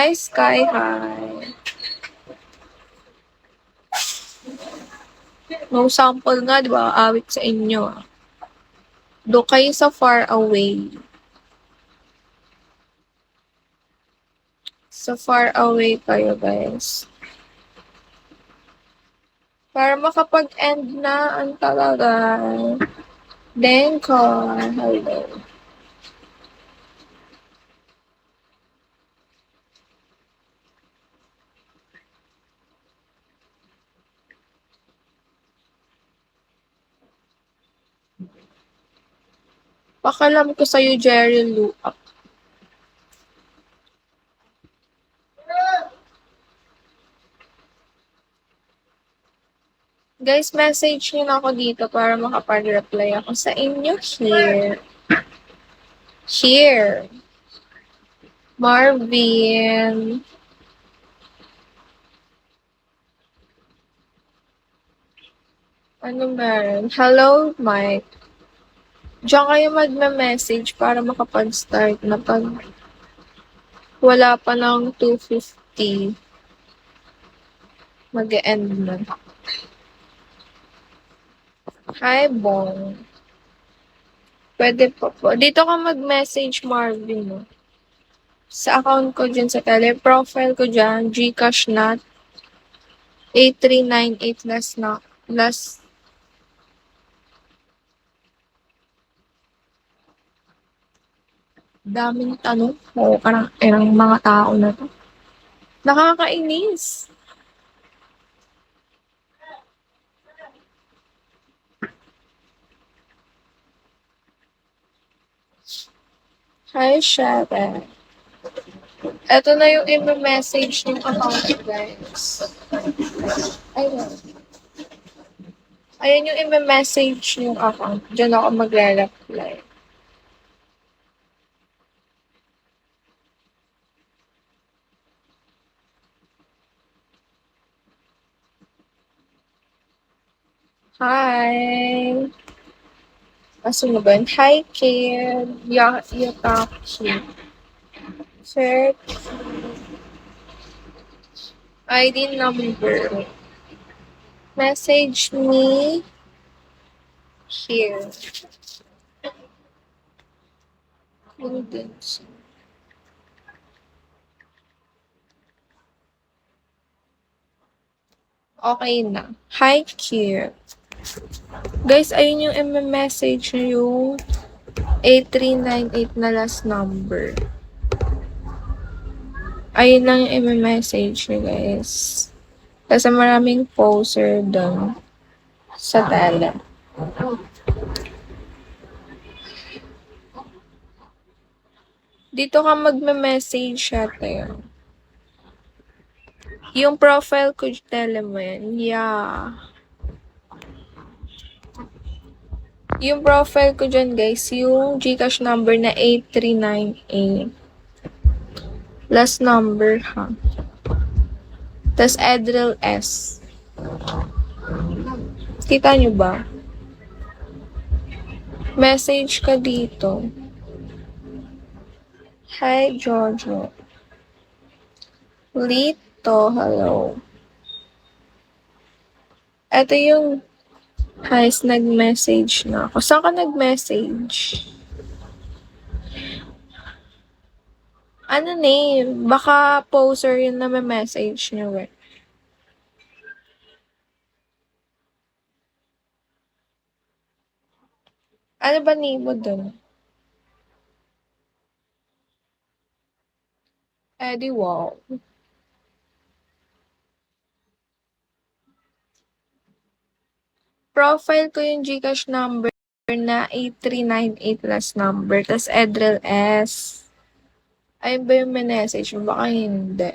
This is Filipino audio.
Hi, Sky. Hi. No sample nga, di ba? Awit sa inyo. Do kayo sa far away. So far away kayo, guys. Para makapag-end na ang talaga. Denko. Hello. Pakalam ko sa'yo, Jerry Lou. Guys, message nyo na ako dito para makapag-reply ako sa inyo here. Here. Marvin. Ano meron? Hello, Mike. Diyan kayo magme-message para makapag-start na pag wala pa ng 2:50. Mag-e-end na. Hi, Bong. Pwede po po. Dito ka mag-message, Marvin. No? Sa account ko dyan sa profile ko dyan, Gcash Nat 8398 last na. Last. Daming tanong. Oo, parang mga tao na to. Nakakainis. Hi, Sharon. Ito na yung i-message ng account, guys. Ayun. Ayan yung i-message yung account. Diyan ako magre-reply. Hi! Aso mo ba yun? Hi, kid! Yatachi. Search. ID number. Message me here. Contents. Okay na. Hi, kid. Guys, ayun yung i-message nyo yung 8398 na last number. Ayun lang yung i-message nyo, guys. Kasi maraming poster doon sa tele. Dito ka magme-message siya tayo. Yung profile ko, tele mo yan. Yeah. Yung profile ko dyan, guys, yung Gcash number na 8398. Last number, ha. Tas Edril S. Kita nyo ba? Message ka dito. Hi, Jojo. Lito, hello. Ito yung guys, nag-message na ako. Saan ka nag-message? Ano name? Baka poser yun na may message niyo eh. Ano ba name mo dun? Eddie Wall. Profile ko yung Gcash number na 8398 last number. Tas Edril S. Ayun ba yung message mo? Baka hindi.